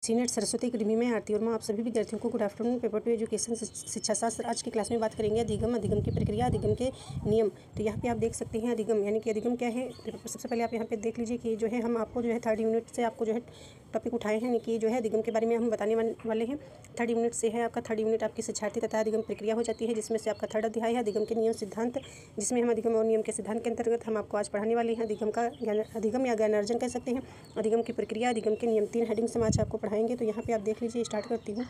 Senior Saraswati academy में आरती वर्मा आप सभी विद्यार्थियों को गुड आफ्टरनून। पेपर 2 एजुकेशन शिक्षा शास्त्र। आज की क्लास में बात करेंगे अधिगम की प्रक्रिया, अधिगम के नियम। तो यहाँ पे आप देख सकते हैं अधिगम यानी कि अधिगम क्या है। सबसे पहले आप यहाँ पे देख लीजिए कि जो है हम आपको जो है 3rd यूनिट से आपको जो है टॉपिक उठाए हैं, यानी कि जो है अधिगम के बारे में हम बताने वाले हैं। 3rd यूनिट से है आपका 3rd यूनिट आपकी शिक्षार्थी तथा अधिगम प्रक्रिया हो जाती है, जिसमें से आपका 3rd अध्याय है अधिगम के नियम सिद्धांत, जिसमें हम अधिगम और नियम के सिद्धांत के अंतर्गत हम आपको आज पढ़ाने वाले हैं अधिगम या ज्ञानार्जन कह सकते हैं, अधिगम की प्रक्रिया, अधिगम के नियम। 3 हेडिंग से आज आपको पढ़ाएंगे। तो यहाँ पे आप देख लीजिए, स्टार्ट करती हूँ।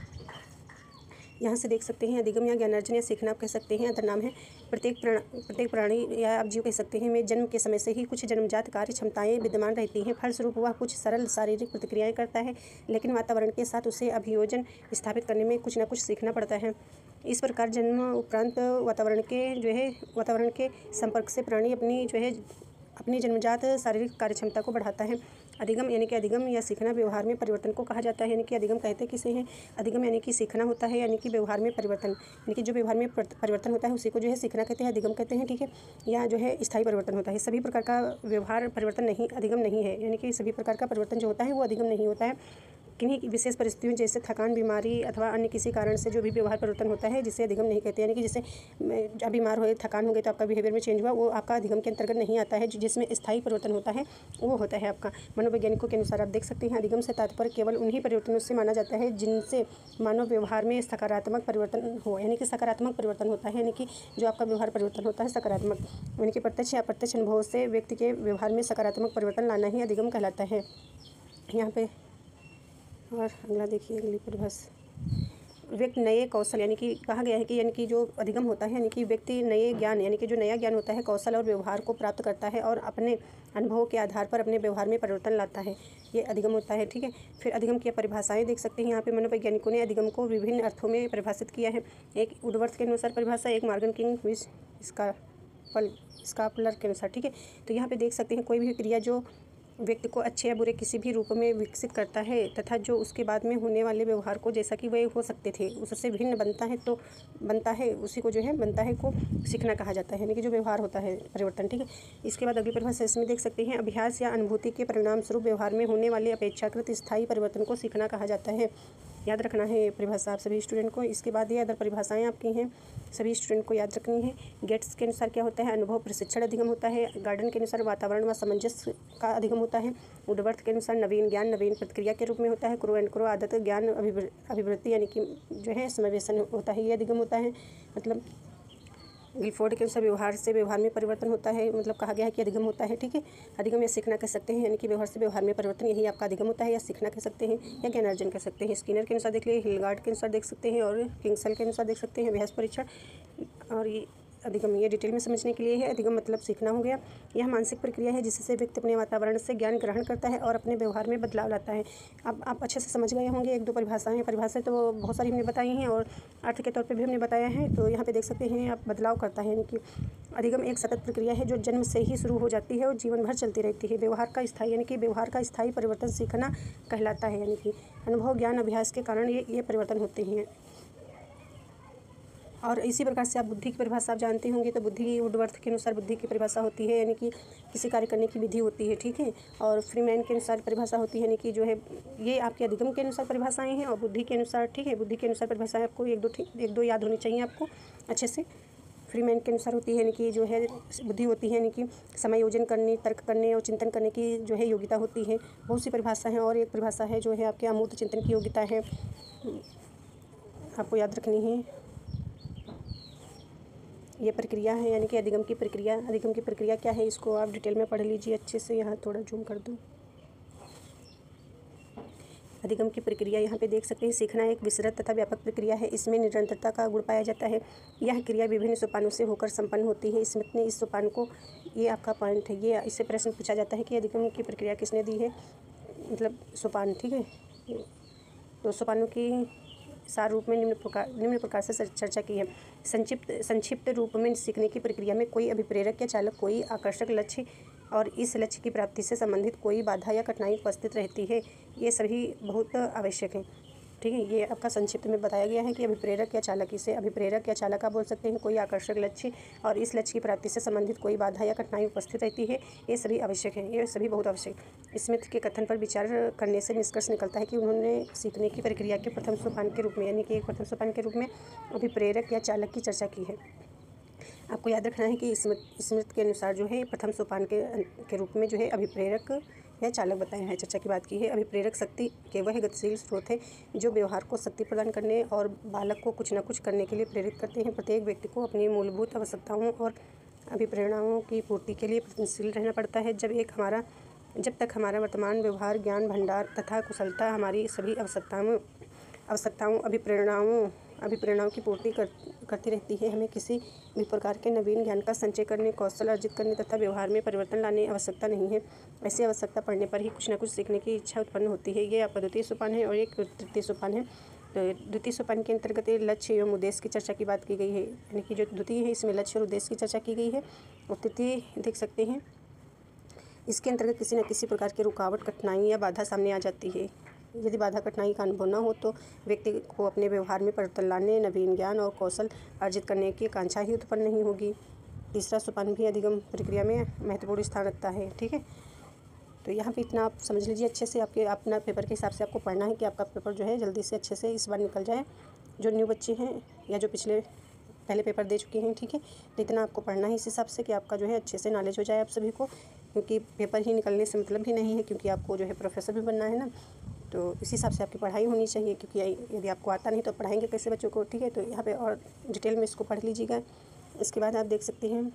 यहाँ से देख सकते हैं अधिगम या ज्ञानार्जन या सीखना आप कह सकते हैं। अदर नाम है प्रत्येक प्राणी या आप जीव कह सकते हैं में जन्म के समय से ही कुछ जन्मजात कार्य क्षमताएं विद्यमान रहती हैं। फलस्वरूप वह कुछ सरल शारीरिक प्रतिक्रियाएं करता है, लेकिन वातावरण के साथ उसे अभियोजन स्थापित करने में कुछ न कुछ सीखना पड़ता है। इस प्रकार जन्म उपरांत वातावरण के संपर्क से प्राणी अपनी जन्मजात शारीरिक कार्यक्षमता को बढ़ाता है। अधिगम यानी कि अधिगम या सीखना व्यवहार में परिवर्तन को कहा जाता है। यानी कि अधिगम कहते किसे हैं, अधिगम यानी कि सीखना होता है, यानी कि व्यवहार में परिवर्तन, यानी कि जो व्यवहार में परिवर्तन होता है उसी को जो है सीखना कहते हैं, अधिगम कहते हैं। ठीक है, या जो है स्थायी परिवर्तन होता है। सभी प्रकार का व्यवहार परिवर्तन नहीं अधिगम नहीं है, यानी कि सभी प्रकार का परिवर्तन जो होता है वो अधिगम नहीं होता है। किन्हीं विशेष परिस्थितियों जैसे थकान, बीमारी अथवा अन्य किसी कारण से जो भी व्यवहार परिवर्तन होता है जिसे अधिगम नहीं कहते, यानी कि जैसे जब बीमार हुए, थकान हो गई तो आपका बिहेवियर में चेंज हुआ, वो आपका अधिगम के अंतर्गत नहीं आता है। जिसमें स्थायी परिवर्तन होता है वो होता है आपका। मनोवैज्ञानिकों के अनुसार आप देख सकते हैं अधिगम से तात्पर्य केवल उन्हीं परिवर्तनों से माना जाता है जिनसे मानव व्यवहार में सकारात्मक परिवर्तन हो, यानी कि सकारात्मक परिवर्तन होता है, यानी कि जो आपका व्यवहार परिवर्तन होता है सकारात्मक, यानी कि प्रत्यक्ष या अप्रत्यक्ष अनुभव से व्यक्ति के व्यवहार में सकारात्मक परिवर्तन लाना ही अधिगम कहलाता है। यहाँ पे और अगला देखिए, अगली परिभाषा व्यक्ति नए कौशल, यानी कि कहा गया है कि यानी कि जो अधिगम होता है यानी कि व्यक्ति नए ज्ञान, यानी कि जो नया ज्ञान होता है, कौशल और व्यवहार को प्राप्त करता है और अपने अनुभवों के आधार पर अपने व्यवहार में परिवर्तन लाता है, ये अधिगम होता है। ठीक है, फिर अधिगम की परिभाषाएं देख सकते हैं। यहाँ पे मनोवैज्ञानिकों ने अधिगम को विभिन्न अर्थों में परिभाषित किया है। एक वुडवर्थ के अनुसार परिभाषा, एक मॉर्गन किंग स्कापलर के अनुसार। ठीक है, तो यहाँ पे देख सकते हैं कोई भी क्रिया जो व्यक्ति को अच्छे या बुरे किसी भी रूप में विकसित करता है तथा जो उसके बाद में होने वाले व्यवहार को जैसा कि वह हो सकते थे उससे भिन्न बनता है उसी को जो है बनता है को सीखना कहा जाता है, यानी कि जो व्यवहार होता है परिवर्तन। ठीक है, इसके बाद अगली परिभाषा इसमें देख सकते हैं अभ्यास या अनुभूति के परिणाम स्वरूप व्यवहार में होने वाले अपेक्षाकृत स्थायी परिवर्तन को सीखना कहा जाता है। याद रखना है परिभाषा आप सभी स्टूडेंट को। इसके बाद ये अदर परिभाषाएं आपकी हैं, सभी स्टूडेंट को याद रखनी है। गेट्स के अनुसार क्या होता है, अनुभव प्रशिक्षण अधिगम होता है। गार्डन के अनुसार वातावरण व सामंजस्य का अधिगम होता है। वुडवर्थ के अनुसार नवीन ज्ञान नवीन प्रतिक्रिया के रूप में होता है। क्रो एंड क्रो आदत ज्ञान अभिवृत्ति, यानी कि जो है समावेशन होता है, ये अधिगम होता है। मतलब गिलफोर्ड के अनुसार व्यवहार से व्यवहार में परिवर्तन होता है, मतलब कहा गया है कि अधिगम होता है। ठीक है, अधिगम या सीखना कह सकते हैं, यानी कि व्यवहार से व्यवहार में परिवर्तन, यही आपका अधिगम होता है, या सीखना कह सकते हैं या ज्ञानार्जन कह सकते हैं। स्किनर के अनुसार देख लिए, हिलगार्ड के अनुसार देख सकते हैं और किंगसल के अनुसार देख सकते हैं अभ्यास परीक्षण। और ये अधिगम ये डिटेल में समझने के लिए है। अधिगम मतलब सीखना हो गया। यह मानसिक प्रक्रिया है जिससे व्यक्ति अपने वातावरण से ज्ञान ग्रहण करता है और अपने व्यवहार में बदलाव लाता है। अब आप अच्छे से समझ गए होंगे। 1-2 परिभाषाएं तो बहुत सारी हमने बताई हैं और अर्थ के तौर पे भी हमने बताया है। तो यहाँ पे देख सकते हैं आप बदलाव करता है, यानी कि अधिगम एक सतत प्रक्रिया है जो जन्म से ही शुरू हो जाती है और जीवन भर चलती रहती है। व्यवहार का स्थायी परिवर्तन सीखना कहलाता है, यानी कि अनुभव ज्ञान अभ्यास के कारण ये परिवर्तन होते हैं। और इसी प्रकार से आप बुद्धि की परिभाषा आप जानते होंगे। तो बुद्धि वुडवर्थ के अनुसार बुद्धि की परिभाषा होती है, यानी कि किसी कार्य करने की विधि होती है। ठीक है, और फ्रीमैन के अनुसार परिभाषा होती है, यानी कि जो है ये आपके अधिगम के अनुसार परिभाषाएं हैं और बुद्धि के अनुसार। ठीक है, बुद्धि के अनुसार परिभाषाएं आपको एक दो याद होनी चाहिए आपको अच्छे से। फ्रीमैन के अनुसार होती है, यानी कि जो है बुद्धि होती है, यानी कि समायोजन करने, तर्क करने और चिंतन करने की जो है योग्यता होती है। बहुत सी परिभाषा है और एक परिभाषा है जो है आपके अमूर्त चिंतन की योग्यता है, आपको याद रखनी है। ये प्रक्रिया है, यानी कि अधिगम की प्रक्रिया क्या है इसको आप डिटेल में पढ़ लीजिए अच्छे से। यहाँ थोड़ा जूम कर दूँ। अधिगम की प्रक्रिया यहाँ पे देख सकते हैं। सीखना एक विस्तृत तथा व्यापक प्रक्रिया है। इसमें निरंतरता का गुण पाया जाता है। यह क्रिया विभिन्न सोपानों से होकर संपन्न होती है। स्मिथ ने इस सोपान को, ये आपका पॉइंट है, ये इससे प्रश्न पूछा जाता है कि अधिगम की प्रक्रिया किसने दी है, मतलब सोपान। ठीक है, तो सोपानों की सार रूप में निम्न प्रकार से चर्चा की है। संक्षिप्त रूप में सीखने की प्रक्रिया में कोई अभिप्रेरक या चालक, कोई आकर्षक लक्ष्य और इस लक्ष्य की प्राप्ति से संबंधित कोई बाधा या कठिनाई उपस्थित रहती है। ये सभी बहुत आवश्यक है। ठीक है। ये आपका संक्षिप्त में बताया गया है कि अभिप्रेरक या चालक, इसे अभिप्रेरक या चालक आप बोल सकते हैं। कोई आकर्षक लक्ष्य और इस लक्ष्य की प्राप्ति से संबंधित कोई बाधा या कठिनाई उपस्थित रहती है, ये सभी आवश्यक है, ये सभी बहुत आवश्यक। स्मिथ के कथन पर विचार करने से निष्कर्ष निकलता है कि उन्होंने सीखने की प्रक्रिया के प्रथम सोपान के रूप में, यानी कि एक प्रथम सोपान के रूप में अभिप्रेरक या चालक की चर्चा की है। आपको याद रखना है कि स्मिथ के अनुसार जो है प्रथम सोपान के रूप में जो है अभिप्रेरक या चालक बताया है, चर्चा की बात की है। अभिप्रेरक शक्ति के वह गतिशील स्रोत है जो व्यवहार को शक्ति प्रदान करने और बालक को कुछ न कुछ करने के लिए प्रेरित करते हैं। प्रत्येक व्यक्ति को अपनी मूलभूत आवश्यकताओं और अभिप्रेरणाओं की पूर्ति के लिए प्रयत्नशील रहना पड़ता है। जब तक हमारा वर्तमान व्यवहार, ज्ञान भंडार तथा कुशलता हमारी सभी आवश्यकताओं अभिप्रेरणाओं की पूर्ति करती रहती है, हमें किसी भी प्रकार के नवीन ज्ञान का संचय करने, कौशल अर्जित करने तथा व्यवहार में परिवर्तन लाने आवश्यकता नहीं है। ऐसी आवश्यकता पड़ने पर ही कुछ न कुछ सीखने की इच्छा उत्पन्न होती है। ये आपका द्वितीय सोपान है और एक तृतीय सोपान है। तो द्वितीय सोपान के अंतर्गत लक्ष्य एवं उद्देश्य की चर्चा की बात की गई है, यानी कि जो द्वितीय है इसमें लक्ष्य और उद्देश्य की चर्चा की गई है। और तृतीय देख सकते हैं, इसके अंतर्गत किसी न किसी प्रकार की रुकावट, कठिनाई या बाधा सामने आ जाती है। यदि बाधा कठिनाई का अनुभव न हो तो व्यक्ति को अपने व्यवहार में परिवर्तन लाने, नवीन ज्ञान और कौशल अर्जित करने की आकांक्षा ही उत्पन्न नहीं होगी। तीसरा सोपान भी अधिगम प्रक्रिया में महत्वपूर्ण स्थान रखता है। ठीक है, तो यहाँ पे इतना आप समझ लीजिए अच्छे से। आपके अपना पेपर के हिसाब से आपको पढ़ना है कि आपका पेपर जो है जल्दी से अच्छे से इस बार निकल जाए, जो न्यू बच्चे हैं या जो पहले पेपर दे चुके हैं। ठीक है, तो इतना आपको पढ़ना है इस हिसाब से कि आपका जो है अच्छे से नॉलेज हो जाए आप सभी को, क्योंकि पेपर ही निकलने से मतलब भी नहीं है, क्योंकि आपको जो है प्रोफेसर भी बनना है ना। तो इस हिसाब से आपकी पढ़ाई होनी चाहिए, क्योंकि यदि आपको आता नहीं तो पढ़ाएंगे कैसे बच्चों को। ठीक है, तो यहाँ पे और डिटेल में इसको पढ़ लीजिएगा। इसके बाद आप देख सकते हैं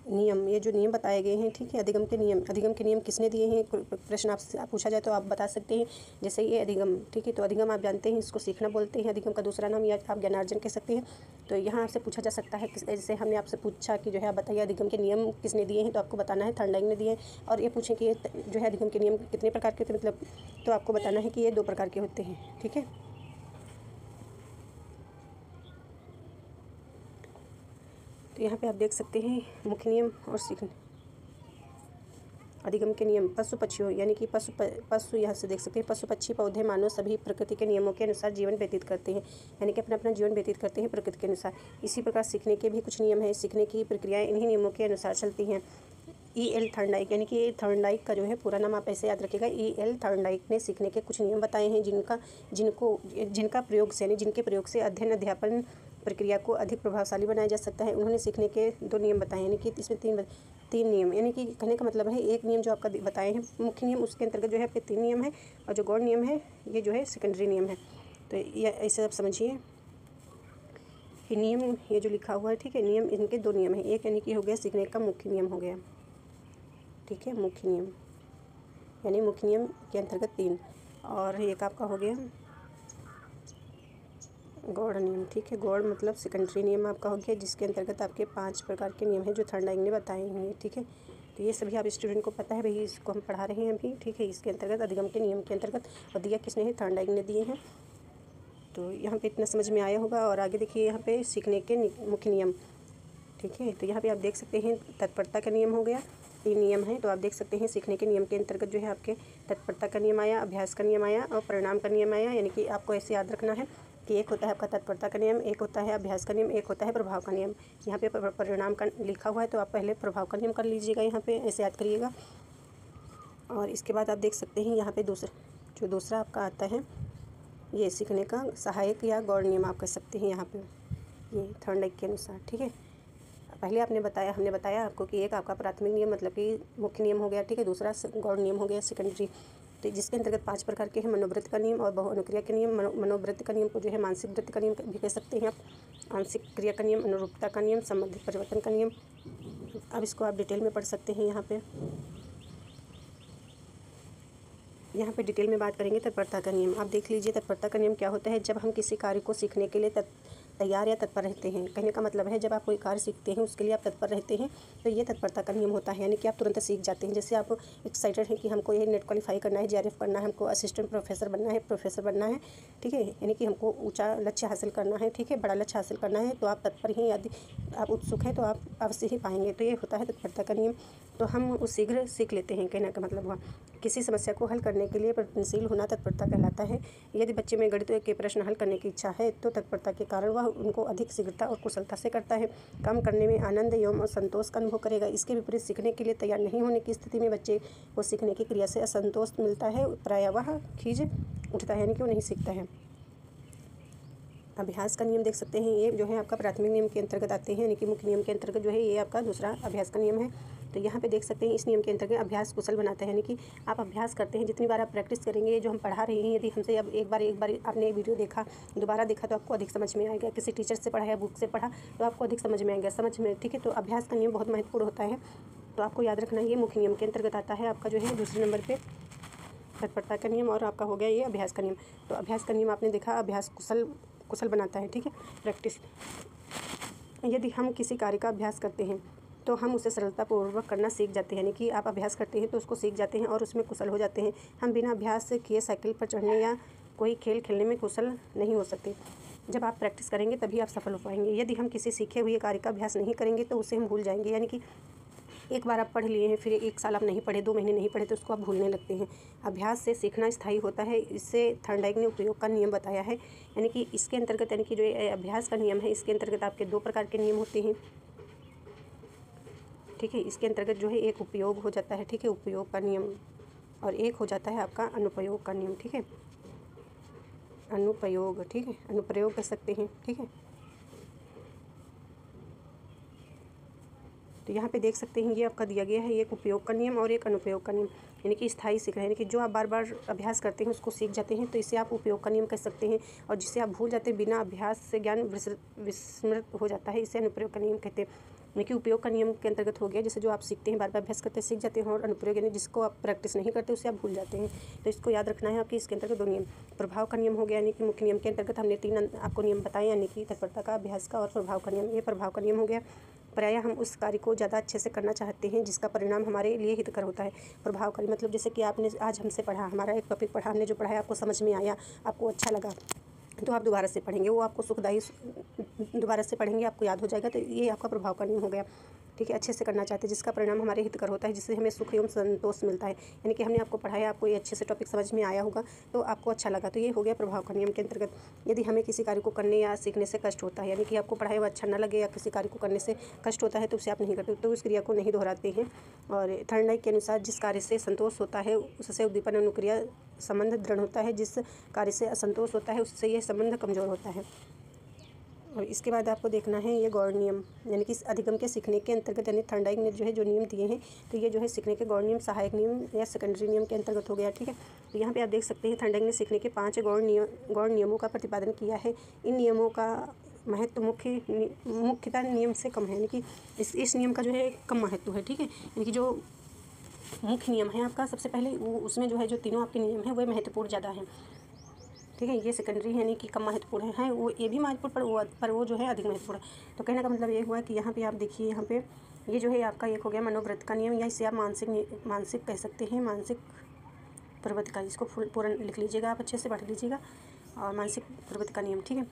नियम, ये जो नियम बताए गए हैं। ठीक है, अधिगम के नियम किसने दिए हैं, प्रश्न आपसे पूछा जाए तो आप बता सकते हैं। जैसे ये अधिगम, ठीक है, तो अधिगम आप जानते हैं, इसको सीखना बोलते हैं। अधिगम का दूसरा नाम या आप ज्ञानार्जन कह सकते हैं। तो यहाँ आपसे पूछा जा सकता है, जैसे हमने आपसे पूछा कि जो है आप बताइए अधिगम के नियम किसने दिए हैं, तो आपको बताना है थर्नडाइक ने दिए हैं। और ये पूछें कि ये जो है अधिगम के नियम कितने प्रकार के होते हैं, मतलब, तो आपको बताना है कि ये 2 प्रकार के होते हैं। ठीक है, तो यहाँ पे आप देख सकते हैं मुख्य नियम और सीखने अधिगम के नियम। पशु पक्षियों, यानी कि पशु यहाँ से देख सकते हैं, पशु पक्षी पौधे मानव सभी प्रकृति के नियमों के अनुसार जीवन व्यतीत करते हैं, यानी कि अपना अपना जीवन व्यतीत करते हैं प्रकृति के अनुसार। इसी प्रकार सीखने के भी कुछ नियम हैं। सीखने की प्रक्रियाएं इन्हीं नियमों के अनुसार चलती हैं। E.L. थर्नडाइक, यानी कि थर्नडाइक का जो है पूरा नाम आप ऐसे याद रखिएगा। E.L. थर्नडाइक ने सीखने के कुछ नियम बताए हैं जिनका प्रयोग से, यानी जिनके प्रयोग से अध्ययन अध्यापन प्रक्रिया को अधिक प्रभावशाली बनाया जा सकता है। उन्होंने सीखने के 2 नियम बताए, यानी कि इसमें तीन नियम, यानी कि कहने का मतलब है एक नियम जो आपका बताए हैं मुख्य नियम, उसके अंतर्गत जो है आपके 3 नियम है, और जो गौण नियम है ये जो है सेकेंडरी नियम है। तो ये ऐसे आप समझिए कि नियम ये जो लिखा हुआ है, ठीक है, नियम इनके 2 नियम है। एक यानी कि हो गया सीखने का मुख्य नियम हो गया, ठीक है, मुख्य नियम, यानी मुख्य नियम के अंतर्गत 3, और एक आपका हो गया गौड़ नियम। ठीक है, गौड़ मतलब सेकेंडरी नियम आपका हो गया, जिसके अंतर्गत आपके 5 प्रकार के नियम हैं जो थर्नडाइक ने बताए हैं। ठीक है, तो ये सभी आप स्टूडेंट को पता है भाई, इसको हम पढ़ा रहे हैं अभी। ठीक है, इसके अंतर्गत अधिगम के नियम के अंतर्गत, और दिया किसने है, थर्नडाइक ने दिए हैं। तो यहाँ पे इतना समझ में आया होगा। और आगे देखिए यहाँ पे सीखने के मुख्य नियम। ठीक है, तो यहाँ पे आप देख सकते हैं तत्परता का नियम हो गया, 3 नियम हैं। तो आप देख सकते हैं सीखने के नियम के अंतर्गत जो है आपके तत्परता का नियम आया, अभ्यास का नियम आया और परिणाम का नियम आया। यानी कि आपको ऐसे याद रखना है कि एक होता है आपका तत्परता का नियम, एक होता है अभ्यास का नियम, एक होता है प्रभाव का नियम। यहाँ पे परिणाम का लिखा हुआ है, तो आप पहले प्रभाव का नियम कर लीजिएगा, यहाँ पे ऐसे याद करिएगा। और इसके बाद आप देख सकते हैं यहाँ पे दूसरा आपका आता है, ये सीखने का सहायक या गौड़ नियम आप कह सकते हैं यहाँ पे, ये थर्नडाइक के अनुसार। ठीक है, पहले हमने बताया आपको कि एक आपका प्राथमिक नियम मतलब कि मुख्य नियम हो गया। ठीक है, दूसरा गौड़ नियम हो गया सेकेंडरी, तो जिसके अंतर्गत 5 प्रकार के हैं, मनोवृत्ति का नियम और बहुअनुक्रिया के नियम। मनोवृत्ति का नियम को जो है मानसिक वृत्ति का नियम भी कह सकते हैं आप, आंशिक क्रिया का नियम, अनुरूपता का नियम, संबंधित परिवर्तन का नियम। अब इसको आप डिटेल में पढ़ सकते हैं। यहाँ पे डिटेल में बात करेंगे तत्परता का नियम। आप देख लीजिए तत्परता का नियम क्या होता है। जब हम किसी कार्य को सीखने के लिए तैयार या तत्पर रहते हैं। कहने का मतलब है जब आप कोई कार्य सीखते हैं उसके लिए आप तत्पर रहते हैं, तो ये तत्परता का नियम होता है, यानी कि आप तुरंत सीख जाते हैं। जैसे आप एक्साइटेड हैं कि हमको ये नेट क्वालिफाई करना है, JRF करना है, हमको असिस्टेंट प्रोफेसर बनना है, प्रोफेसर बनना है, ठीक है, यानी कि हमको ऊंचा लक्ष्य हासिल करना है, ठीक है, बड़ा लक्ष्य हासिल करना है, तो आप तत्पर हैं, यदि आप उत्सुक हैं तो आप अवश्य ही पाएंगे। तो ये होता है तत्परता का नियम। तो हम उस शीघ्र सीख लेते हैं, कहने का मतलब हुआ किसी समस्या को हल करने के लिए प्रयत्नशील होना तत्परता कहलाता है। यदि बच्चे में गणित के प्रश्न हल करने की इच्छा है तो तत्परता के कारण वह उनको अधिक शीघ्रता और कुशलता से करता है, काम करने में आनंद एवं संतोष का अनुभव करेगा। इसके विपरीत सीखने के लिए तैयार नहीं होने की स्थिति में बच्चे को सीखने की क्रिया से असंतोष मिलता है, प्रायः वह खींच उठता है, यानी कि वो नहीं सीखता है। अभ्यास का नियम देख सकते हैं, ये जो है आपका प्राथमिक नियम के अंतर्गत आते हैं, यानी कि मुख्य नियम के अंतर्गत जो है ये आपका दूसरा अभ्यास का नियम है। तो यहाँ पे देख सकते हैं इस नियम के अंतर्गत अभ्यास कुशल बनाता है, यानी कि आप अभ्यास करते हैं, जितनी बार आप प्रैक्टिस करेंगे, जो हम पढ़ा रहे हैं, यदि हमसे अब एक बार आपने वीडियो देखा, दोबारा देखा तो आपको अधिक समझ में आएगा। किसी टीचर से पढ़ा या बुक से पढ़ा तो आपको अधिक समझ में आएगा, समझ में, ठीक है। तो अभ्यास का नियम बहुत महत्वपूर्ण होता है, तो आपको याद रखना ये मुख्य नियम के अंतर्गत आता है। आपका जो है दूसरे नंबर पर तत्परता का नियम और आपका हो गया ये अभ्यास का नियम। तो अभ्यास का नियम आपने देखा, अभ्यास कुशल बनाता है, ठीक है, प्रैक्टिस। यदि हम किसी कार्य का अभ्यास करते हैं तो हम उसे सरलतापूर्वक करना सीख जाते हैं, यानी कि आप अभ्यास करते हैं तो उसको सीख जाते हैं और उसमें कुशल हो जाते हैं। हम बिना अभ्यास किए साइकिल पर चढ़ने या कोई खेल खेलने में कुशल नहीं हो सकते। जब आप प्रैक्टिस करेंगे तभी आप सफल हो पाएंगे। यदि हम किसी सीखे हुए कार्य का अभ्यास नहीं करेंगे तो उसे हम भूल जाएंगे, यानी कि एक बार आप पढ़ लिए हैं, फिर 1 साल आप नहीं पढ़े, 2 महीने नहीं पढ़े तो उसको आप भूलने लगते हैं। अभ्यास से सीखना स्थायी होता है, इससे थॉर्नडाइक ने उपयोग का नियम बताया है, यानी कि इसके अंतर्गत, यानी कि जो अभ्यास का नियम है इसके अंतर्गत आपके 2 प्रकार के नियम होते हैं, ठीक है। इसके अंतर्गत जो है एक उपयोग हो जाता है, ठीक है, उपयोग का नियम, और एक हो जाता है आपका अनुप्रयोग का नियम, ठीक है, अनुप्रयोग, ठीक है, अनुप्रयोग कर सकते हैं, ठीक है। तो यहाँ पे देख सकते हैं ये आपका दिया गया है, एक उपयोग का नियम और एक अनुप्रयोग का नियम, यानी कि स्थायी सीखना, यानी कि जो आप बार बार अभ्यास करते हैं उसको सीख जाते हैं, तो इसे आप उपयोग का नियम कह सकते हैं। और जिसे आप भूल जाते हैं, बिना अभ्यास से ज्ञान विस्मृत हो जाता है, इसे अनुप्रयोग का नियम कहते हैं। यानी कि उपयोग का नियम के अंतर्गत हो गया, जैसे जो आप सीखते हैं, बार बार अभ्यास करते सीख जाते हैं, और अनुप्रयोग यानी जिसको आप प्रैक्टिस नहीं करते उसे आप भूल जाते हैं। तो इसको याद रखना है आपकी, इसके अंतर्गत 2 नियम। प्रभाव का नियम हो गया, यानी कि मुख्य नियम के अंतर्गत हमने 3 आपको नियम बताए, यानी कि तत्परता का, अभ्यास का और प्रभाव का नियम। ये प्रभाव का नियम हो गया, प्रायः हम उस कार्य को ज़्यादा अच्छे से करना चाहते हैं जिसका परिणाम हमारे लिए हितकर होता है। प्रभावकारी मतलब जैसे कि आपने आज हमसे पढ़ा, हमारा एक टॉपिक पढ़ा, हमने जो पढ़ा है आपको समझ में आया, आपको अच्छा लगा, तो आप दोबारा से पढ़ेंगे, वो आपको सुखदायी, दोबारा से पढ़ेंगे आपको याद हो जाएगा। तो ये आपका प्रभाव का नियम हो गया, ठीक है। अच्छे से करना चाहते हैं जिसका परिणाम हमारे हितकर होता है, जिससे हमें सुख एवं संतोष मिलता है, यानी कि हमने आपको पढ़ाया, आपको ये अच्छे से टॉपिक समझ में आया होगा तो आपको अच्छा लगा, तो ये हो गया प्रभाव का नियम के अंतर्गत। यदि हमें किसी कार्य को करने या सीखने से कष्ट होता है, यानी कि आपको पढ़ाया हुआ अच्छा न लगे या किसी कार्य को करने से कष्ट होता है तो उसे आप नहीं करते, तो उस क्रिया को नहीं दोहराते हैं। और थॉर्नडाइक के अनुसार जिस कार्य से संतोष होता है उससे उद्दीपन अनुक्रिया संबंध दृढ़ होता है, जिस कार्य से असंतोष होता है उससे यह संबंध कमजोर होता है। और इसके बाद आपको देखना है ये गौड़ नियम, यानी कि अधिगम के सीखने के अंतर्गत, यानी थॉर्नडाइक ने जो है जो नियम दिए हैं, तो ये जो है सीखने के गौड़ नियम सहायक नियम या सेकेंडरी नियम के अंतर्गत हो गया, ठीक है। तो यहाँ पे आप देख सकते हैं थॉर्नडाइक ने सीखने के 5 गौड़ नियमों का प्रतिपादन किया है। इन नियमों का महत्व मुख्यतः नियम से कम है, यानी कि इस नियम का जो है कम महत्व है, ठीक है। यानी कि जो मुख्य नियम है आपका, सबसे पहले वो उसमें जो है जो तीनों आपके नियम हैं वह महत्वपूर्ण ज़्यादा हैं, ठीक है। ये सेकेंडरी है, यानी कि कम महत्वपूर्ण है, वो ये भी महत्वपूर्ण पर वो जो है अधिक महत्वपूर्ण है। तो कहने का मतलब ये हुआ कि यहाँ पे आप देखिए, यहाँ पे ये जो है आपका एक हो गया मनोवृत्ति का नियम, या इसे आप मानसिक कह सकते हैं, मानसिक प्रवृत्ति का, इसको पूरा लिख लीजिएगा, आप अच्छे से पढ़ लीजिएगा। और मानसिक प्रवृत्ति का नियम, ठीक है।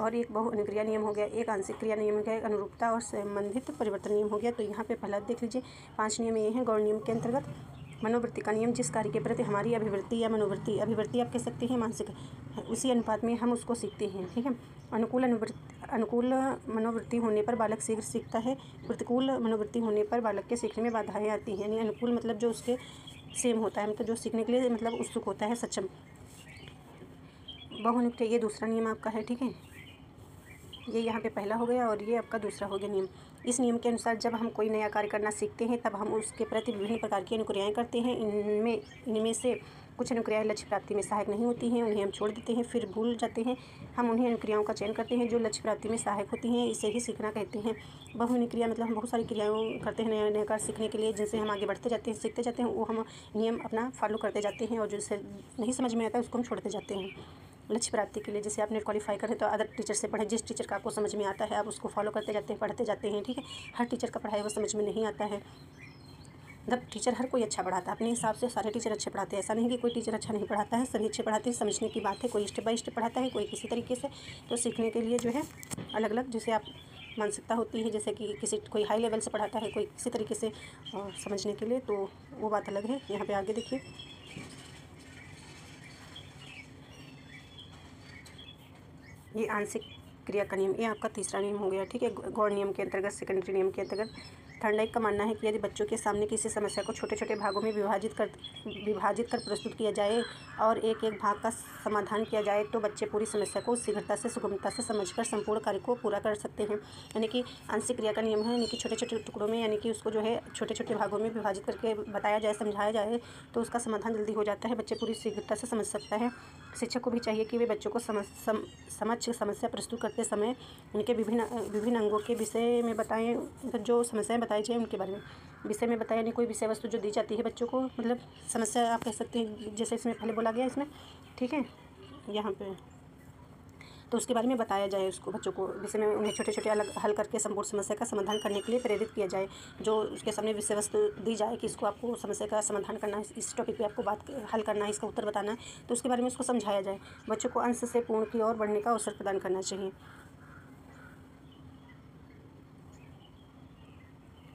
और एक बहु अनुक्रिया नियम हो गया, एक आंशिक क्रिया नियम हो गया, एक अनुरूपता और संबंधित परिवर्तन नियम हो गया। तो यहाँ पे पहला देख लीजिए, 5 नियम ये हैं गौड़ नियम के अंतर्गत। मनोवृत्ति का नियम, जिस कार्य के प्रति हमारी अभिवृत्ति या अभिवृत्ति आप कह सकते हैं मानसिक, उसी अनुपात में हम उसको सीखते हैं, ठीक है। अनुकूल मनोवृत्ति होने पर बालक शीघ्र सीखता है, प्रतिकूल मनोवृत्ति होने पर बालक के सीखने में बाधाएं आती हैं। यानी अनुकूल मतलब जो उसके सेम होता है, मतलब जो सीखने के लिए मतलब उत्सुक होता है, सक्षम। बहुअनुक्रिया ये दूसरा नियम आपका है, ठीक है। ये यहाँ पे पहला हो गया और ये आपका दूसरा हो गया नियम। इस नियम के अनुसार जब हम कोई नया कार्य करना सीखते हैं तब हम उसके प्रति विभिन्न प्रकार की अनुक्रियाएं करते हैं। इनमें से कुछ अनुक्रियाएं लक्ष्य प्राप्ति में सहायक नहीं होती हैं, उन्हें हम छोड़ देते हैं, फिर भूल जाते हैं। हम उन्हीं अनुक्रियाओं का चयन करते हैं जो लक्ष्य प्राप्ति में सहायक होती हैं, इसे ही सीखना कहते हैं। बहुअनुक्रिया मतलब हम बहुत सारी क्रियाएं करते हैं नया नया कार्य सीखने के लिए, जिनसे हम आगे बढ़ते जाते हैं, सीखते जाते हैं, वो हम नियम अपना फॉलो करते जाते हैं, और जिससे नहीं समझ में आता है उसको हम छोड़ते जाते हैं। लक्ष्य प्राप्ति के लिए, जैसे आप नेट क्वालिफाई करें तो अदर टीचर से पढ़ें, जिस टीचर का आपको समझ में आता है आप उसको फॉलो करते जाते हैं, पढ़ते जाते हैं, ठीक है। हर टीचर का पढ़ाई वो समझ में नहीं आता है, मतलब टीचर हर कोई अच्छा पढ़ाता है, अपने हिसाब से सारे टीचर अच्छे पढ़ाते हैं, ऐसा नहीं कि कोई टीचर अच्छा नहीं पढ़ाता है, सभी अच्छे पढ़ाते हैं, समझने की बात है। कोई स्टेप बाय स्टेप पढ़ाता है, कोई किसी तरीके से, तो सीखने के लिए जो है अलग अलग जैसे आप मानसिकता होती है, जैसे कि किसी कोई हाई लेवल से पढ़ाता है, कोई किसी तरीके से समझने के लिए, तो वो बात अलग है। यहाँ पे आगे देखिए, ये आंशिक क्रिया का नियम, ये आपका तीसरा नियम हो गया, ठीक है। गौड़ नियम के अंतर्गत, सेकेंडरी नियम के अंतर्गत थर्नडाइक का मानना है कि यदि बच्चों के सामने किसी समस्या को छोटे छोटे भागों में विभाजित कर प्रस्तुत किया जाए और एक एक भाग का समाधान किया जाए तो बच्चे पूरी समस्या को शीघ्रता से सुगमता से समझकर संपूर्ण कार्य को पूरा कर सकते हैं। यानी कि आंशिक क्रिया का नियम है, यानी कि छोटे छोटे टुकड़ों में, यानी कि उसको जो है छोटे छोटे भागों में विभाजित करके बताया जाए, समझाया जाए तो उसका समाधान जल्दी हो जाता है, बच्चे पूरी शीघ्रता से समझ सकता है। शिक्षक को भी चाहिए कि वे बच्चों को समझ समस्या प्रस्तुत करते समय उनके विभिन्न अंगों के विषय में बताएं, मतलब जो समस्याएं बताई जाए उनके बारे में विषय में बताएं, यानी कोई विषय वस्तु जो दी जाती है बच्चों को, मतलब समस्या आप कह सकते हैं, जैसे इसमें पहले बोला गया इसमें, ठीक है, यहाँ पे तो उसके बारे में बताया जाए, उसको बच्चों को विषय में उन्हें छोटे छोटे अलग हल करके संपूर्ण समस्या का समाधान करने के लिए प्रेरित किया जाए। जो उसके सामने विषय वस्तु दी जाए कि इसको आपको समस्या का समाधान करना है, इस टॉपिक पे आपको बात हल करना है, इसका उत्तर बताना है, तो उसके बारे में उसको समझाया जाए। बच्चों को अंश से पूर्ण की ओर बढ़ने का अवसर प्रदान करना चाहिए।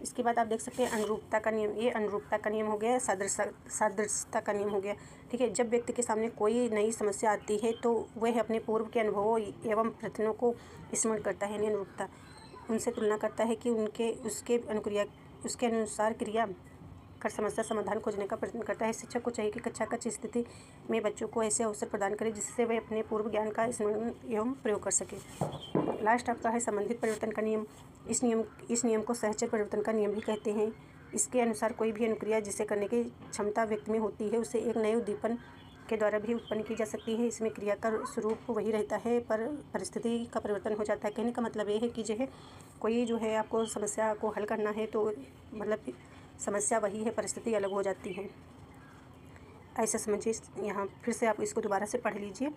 इसके बाद आप देख सकते हैं अनुरूपता का नियम, ये अनुरूपता का नियम हो गया, सादृश्यता का नियम हो गया, ठीक है। जब व्यक्ति के सामने कोई नई समस्या आती है तो वह अपने पूर्व के अनुभवों एवं प्रयत्नों को स्मरण करता है, यानी अनुरूपता, उनसे तुलना करता है कि उसके अनुसार क्रिया कर समस्या समाधान खोजने का प्रयत्न करता है। शिक्षक को चाहिए कि कक्षाकक्ष स्थिति में बच्चों को ऐसे अवसर प्रदान करें जिससे वे अपने पूर्व ज्ञान का स्मरण एवं प्रयोग कर सकें। लास्ट आपका है संबंधित परिवर्तन का नियम। इस नियम को सहचर परिवर्तन का नियम भी कहते हैं। इसके अनुसार कोई भी अनुक्रिया जिसे करने की क्षमता व्यक्ति में होती है उसे एक नए उद्दीपन के द्वारा भी उत्पन्न की जा सकती है। इसमें क्रिया का स्वरूप वही रहता है पर परिस्थिति का परिवर्तन हो जाता है। कहने का मतलब ये है कि जो है कोई जो है आपको समस्या को हल करना है तो मतलब समस्या वही है, परिस्थिति अलग हो जाती है, ऐसा समझिए। यहाँ फिर से आप इसको दोबारा से पढ़ लीजिए।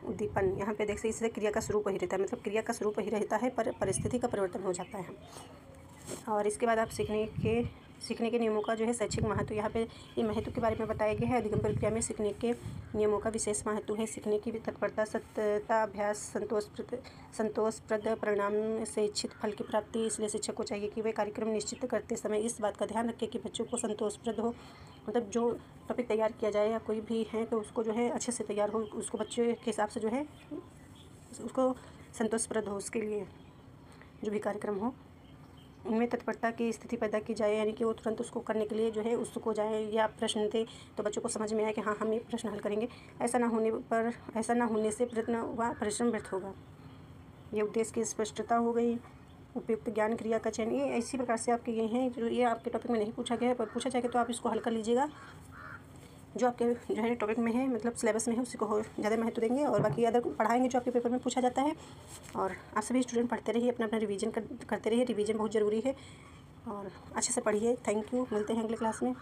उद्दीपन यहाँ पे देख सकते, इससे क्रिया का स्वरूप वही रहता है, मतलब क्रिया का स्वरूप वही रहता है पर परिस्थिति का परिवर्तन हो जाता है। और इसके बाद आप सीखने के नियमों का जो है शैक्षिक महत्व, यहाँ पे ये महत्व के बारे में बताया गया है। अधिगम प्रक्रिया में सीखने के नियमों का विशेष महत्व है। सीखने की तत्परता, सत्यता, अभ्यास, संतोषप्रद परिणाम से इच्छित फल की प्राप्ति। इसलिए शिक्षक को चाहिए कि वे कार्यक्रम निश्चित करते समय इस बात का ध्यान रखें कि बच्चों को संतोषप्रद हो, मतलब जो टॉपिक तैयार किया जाए या कोई भी है तो उसको जो है अच्छे से तैयार हो, उसको बच्चे के हिसाब से जो है उसको संतोषप्रद हो, उसके लिए जो भी कार्यक्रम हो उनमें तत्परता की स्थिति पैदा की जाए, यानी कि वो तुरंत उसको करने के लिए जो है उत्सुक हो जाए, या प्रश्न दे तो बच्चों को समझ में आए कि हाँ हम ये प्रश्न हल करेंगे। ऐसा ना होने से प्रयत्न व परिश्रम व्यर्थ होगा। ये उद्देश्य की स्पष्टता हो गई। उपयुक्त ज्ञान क्रिया का चयन, ये इसी प्रकार से आपके ये हैं जो ये आपके टॉपिक में नहीं पूछा गया है, पर पूछा जाएगा तो आप इसको हल कर लीजिएगा। जो आपके जो है टॉपिक में है, मतलब सिलेबस में है, उसी को ज़्यादा महत्व देंगे और बाकी अदर पढ़ाएंगे जो आपके पेपर में पूछा जाता है। और आप सभी स्टूडेंट पढ़ते रहिए, अपना रिवीजन करते रहिए। रिवीजन बहुत ज़रूरी है और अच्छे से पढ़िए। थैंक यू, मिलते हैं अगले क्लास में।